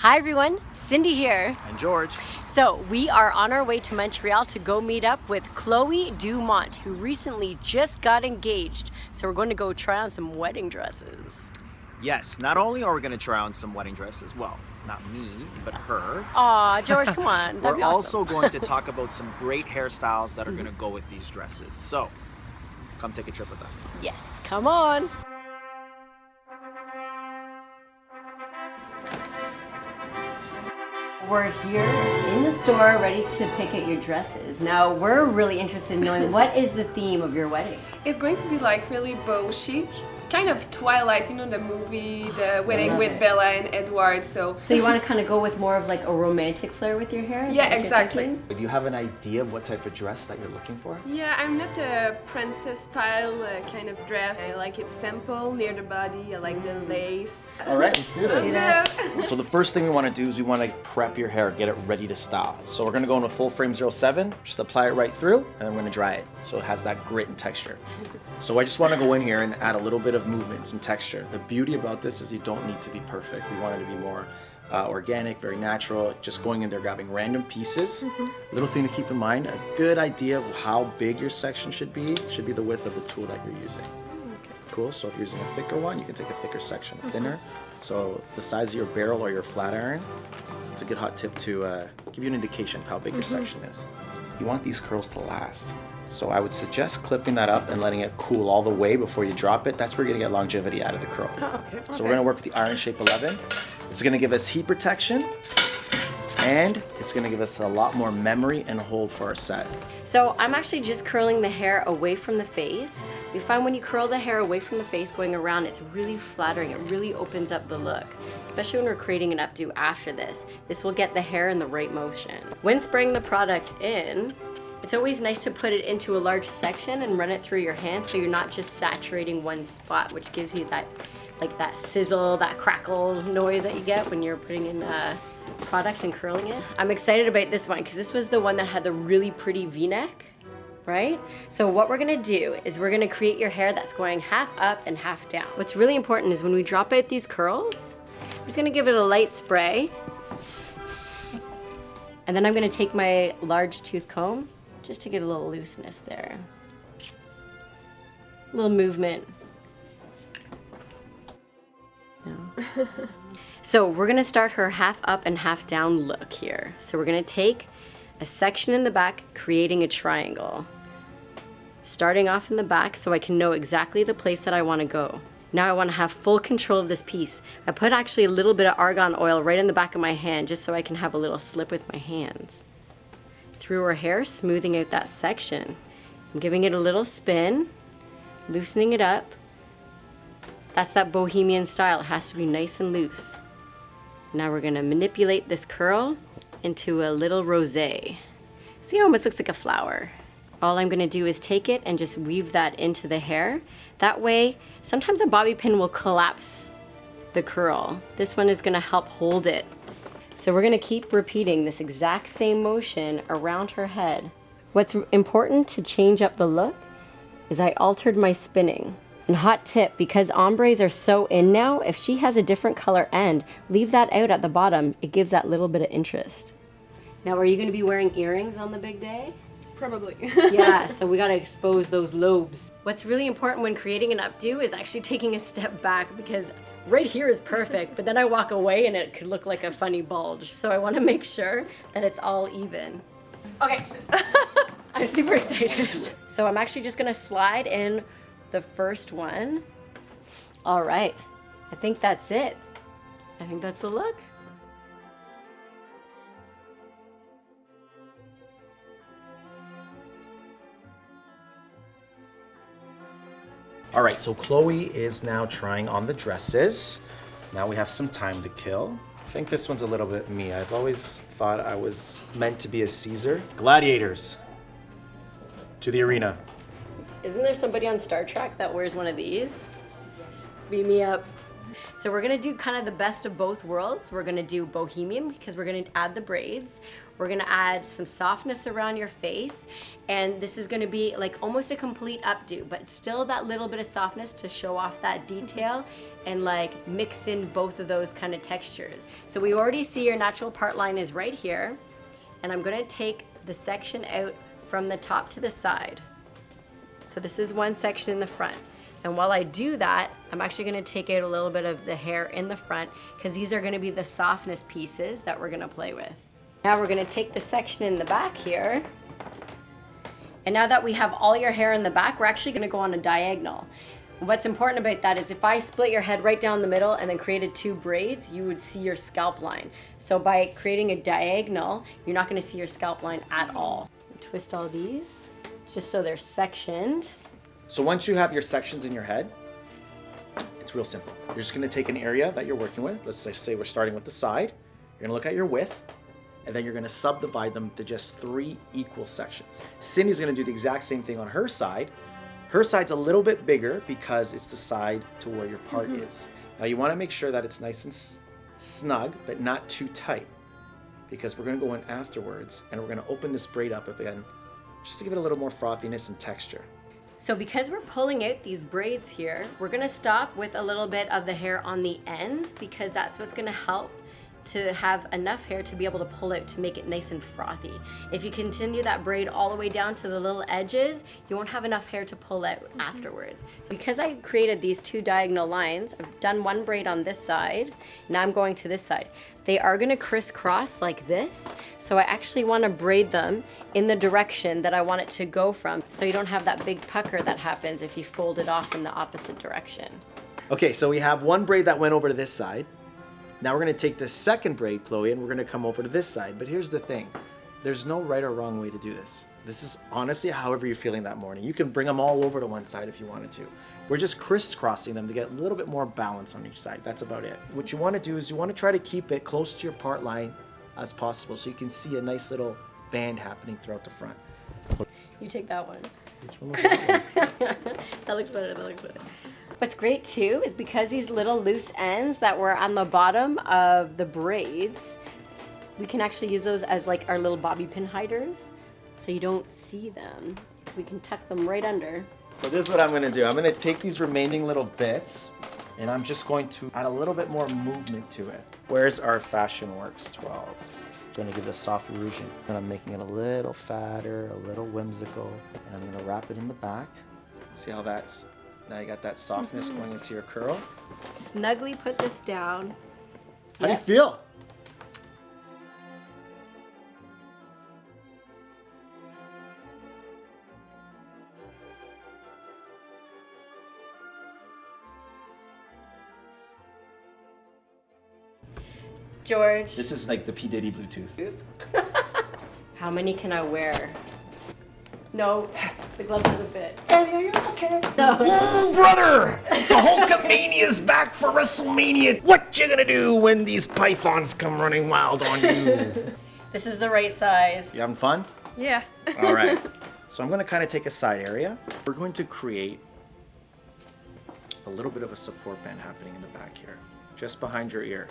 Hi everyone, Cindy here. And George. So we are on our way to Montreal to go meet up with Chloe Dumont, who recently just got engaged. So we're going to go try on some wedding dresses. Yes, not only are we going to try on some wedding dresses, well, not me, but her. Aw, George, come on. We're also going to talk about some great hairstyles that are going to go with these dresses. So, come take a trip with us. Yes, come on. We're here in the store ready to pick out your dresses. Now, we're really interested in knowing what is the theme of your wedding? It's going to be like really beau chic, kind of Twilight, you know, the movie, the wedding with Bella and Edward. So you want to kind of go with more of like a romantic flair with your hair? Is yeah, that what exactly. you're thinking? Do you have an idea of what type of dress that you're looking for? Yeah, I'm not a princess style kind of dress. I like it simple, near the body. I like the lace. All right, let's do this. Yeah. So the first thing we want to do is we want to prep your hair, get it ready to style. So we're going to go in a full frame 07, just apply it right through, and then we're going to dry it so it has that grit and texture. So I just want to go in here and add a little bit of movement, some texture. The beauty about this is you don't need to be perfect. We want it to be more organic, very natural, just going in there grabbing random pieces. Little thing to keep in mind, a good idea of how big your section should be the width of the tool that you're using. Cool, so if you're using a thicker one, you can take a thicker section, thinner. So the size of your barrel or your flat iron, it's a good hot tip to give you an indication of how big your section is. You want these curls to last. So I would suggest clipping that up and letting it cool all the way before you drop it. That's where you're gonna get longevity out of the curl. Oh, okay. So we're gonna work with the Iron Shape 11. It's gonna give us heat protection, and it's gonna give us a lot more memory and hold for our set. So I'm actually just curling the hair away from the face. We find when you curl the hair away from the face going around, it's really flattering. It really opens up the look, especially when we're creating an updo after this. This will get the hair in the right motion. When spraying the product in, it's always nice to put it into a large section and run it through your hand so you're not just saturating one spot, which gives you that like that sizzle, that crackle noise that you get when you're putting in product and curling it. I'm excited about this one because this was the one that had the really pretty V-neck, right? So what we're gonna do is we're gonna create your hair that's going half up and half down. What's really important is when we drop out these curls, I'm just gonna give it a light spray. And then I'm gonna take my large tooth comb just to get a little looseness there. A little movement. No. So we're gonna start her half up and half down look here. So we're gonna take a section in the back, creating a triangle. Starting off in the back so I can know exactly the place that I wanna go. Now I wanna have full control of this piece. I put actually a little bit of argan oil right in the back of my hand just so I can have a little slip with my hands. Through her hair, smoothing out that section. I'm giving it a little spin, loosening it up. That's that bohemian style. It has to be nice and loose. Now we're gonna manipulate this curl into a little rosé. See, it almost looks like a flower. All I'm gonna do is take it and just weave that into the hair. That way, sometimes a bobby pin will collapse the curl. This one is gonna help hold it. So we're gonna keep repeating this exact same motion around her head. What's important to change up the look is I altered my spinning. And hot tip, because ombres are so in now, if she has a different color end, leave that out at the bottom. It gives that little bit of interest. Now, are you gonna be wearing earrings on the big day? Probably. Yeah, so we gotta expose those lobes. What's really important when creating an updo is actually taking a step back, because right here is perfect, but then I walk away and it could look like a funny bulge. So I wanna make sure that it's all even. Okay, I'm super excited. So I'm actually just gonna slide in the first one. All right, I think that's it. I think that's the look. All right, so Chloe is now trying on the dresses. Now we have some time to kill. I think this one's a little bit me. I've always thought I was meant to be a Caesar. Gladiators, to the arena. Isn't there somebody on Star Trek that wears one of these? Beam me up. So we're gonna do kind of the best of both worlds. We're gonna do bohemian because we're gonna add the braids. We're gonna add some softness around your face. And this is gonna be like almost a complete updo, but still that little bit of softness to show off that detail and like mix in both of those kind of textures. So we already see your natural part line is right here. And I'm gonna take the section out from the top to the side. So this is one section in the front. And while I do that, I'm actually gonna take out a little bit of the hair in the front because these are gonna be the softness pieces that we're gonna play with. Now we're gonna take the section in the back here. And now that we have all your hair in the back, we're actually gonna go on a diagonal. What's important about that is if I split your head right down the middle and then created 2 braids, you would see your scalp line. So by creating a diagonal, you're not gonna see your scalp line at all. Twist all these just so they're sectioned. So once you have your sections in your head, it's real simple. You're just gonna take an area that you're working with. Let's say we're starting with the side. You're gonna look at your width, and then you're gonna subdivide them to just 3 equal sections. Cindy's gonna do the exact same thing on her side. Her side's a little bit bigger because it's the side to where your part is. Now you wanna make sure that it's nice and snug, but not too tight, because we're gonna go in afterwards and we're gonna open this braid up again, just to give it a little more frothiness and texture. So because we're pulling out these braids here, we're gonna stop with a little bit of the hair on the ends because that's what's gonna help to have enough hair to be able to pull out to make it nice and frothy. If you continue that braid all the way down to the little edges, you won't have enough hair to pull out afterwards. So because I created these 2 diagonal lines, I've done 1 braid on this side, now I'm going to this side. They are gonna crisscross like this, so I actually wanna braid them in the direction that I want it to go from, so you don't have that big pucker that happens if you fold it off in the opposite direction. Okay, so we have 1 braid that went over to this side. Now we're gonna take the second braid, Chloe, and we're gonna come over to this side. But here's the thing. There's no right or wrong way to do this. This is honestly however you're feeling that morning. You can bring them all over to one side if you wanted to. We're just crisscrossing them to get a little bit more balance on each side. That's about it. What you wanna do is you wanna try to keep it close to your part line as possible so you can see a nice little band happening throughout the front. You take that one. Which one was that one? That looks better, that looks better. What's great too is because these little loose ends that were on the bottom of the braids, we can actually use those as like our little bobby pin hiders so you don't see them. We can tuck them right under. So this is what I'm gonna do. I'm gonna take these remaining little bits and I'm just going to add a little bit more movement to it. Where's our Fashion Works 12? I'm gonna give it a soft rouging. And I'm making it a little fatter, a little whimsical. And I'm gonna wrap it in the back. See how that's, now you got that softness going into your curl. Snugly put this down. How do you feel? George, This is like the P. Diddy Bluetooth. how many can I wear? No, the glove doesn't fit. Okay. Ooh, brother! The Hulkamania's back for WrestleMania. What you gonna do when these pythons come running wild on you? This is the right size. You having fun? Yeah. All right. So I'm gonna kind of take a side area. We're going to create a little bit of a support band happening in the back here, just behind your ear.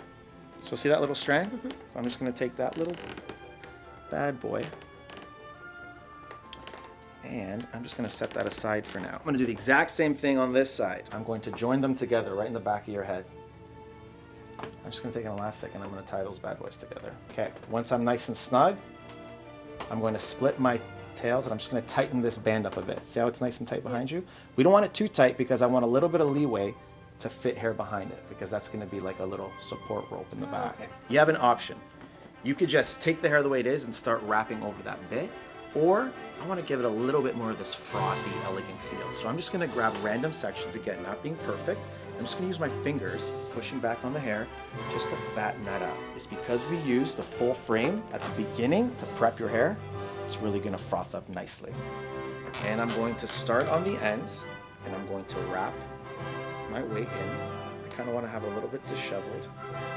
So see that little strand? So I'm just gonna take that little bad boy and I'm just gonna set that aside for now. I'm gonna do the exact same thing on this side. I'm going to join them together right in the back of your head. I'm just gonna take an elastic and I'm gonna tie those bad boys together. Okay, once I'm nice and snug, I'm going to split my tails and I'm just gonna tighten this band up a bit. See how it's nice and tight behind you? We don't want it too tight because I want a little bit of leeway to fit hair behind it because that's gonna be like a little support rope in the back. Okay. You have an option. You could just take the hair the way it is and start wrapping over that bit, or I want to give it a little bit more of this frothy, elegant feel. So I'm just going to grab random sections, again, not being perfect. I'm just going to use my fingers, pushing back on the hair, just to fatten that out. It's because we use the full frame at the beginning to prep your hair, it's really going to froth up nicely. And I'm going to start on the ends, and I'm going to wrap my wig in. I kind of want to have a little bit disheveled.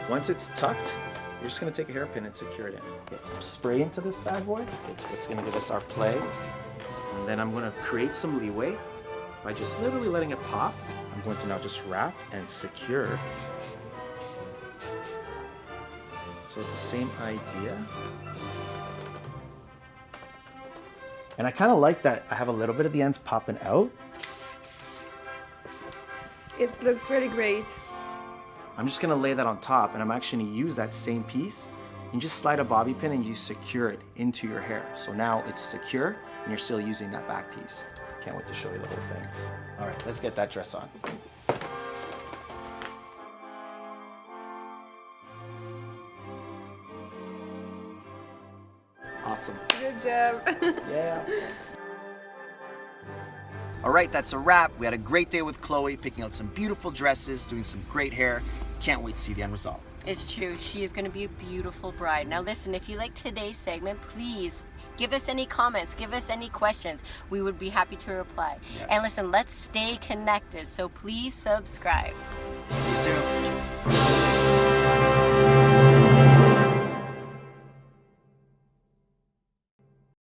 Once it's tucked, you're just going to take a hairpin and secure it in. Get some spray into this bad boy. It's what's going to give us our play. And then I'm going to create some leeway by just literally letting it pop. I'm going to now just wrap and secure. So it's the same idea. And I kind of like that I have a little bit of the ends popping out. It looks really great. I'm just gonna lay that on top, and I'm actually gonna use that same piece and just slide a bobby pin and you secure it into your hair. So now it's secure and you're still using that back piece. Can't wait to show you the whole thing. All right, let's get that dress on. Awesome. Good job. Yeah. All right, that's a wrap. We had a great day with Chloe, picking out some beautiful dresses, doing some great hair. Can't wait to see the end result. It's true. She is going to be a beautiful bride. Now listen, if you like today's segment, please give us any comments, give us any questions. We would be happy to reply. Yes. And listen, let's stay connected. So please subscribe. See you soon.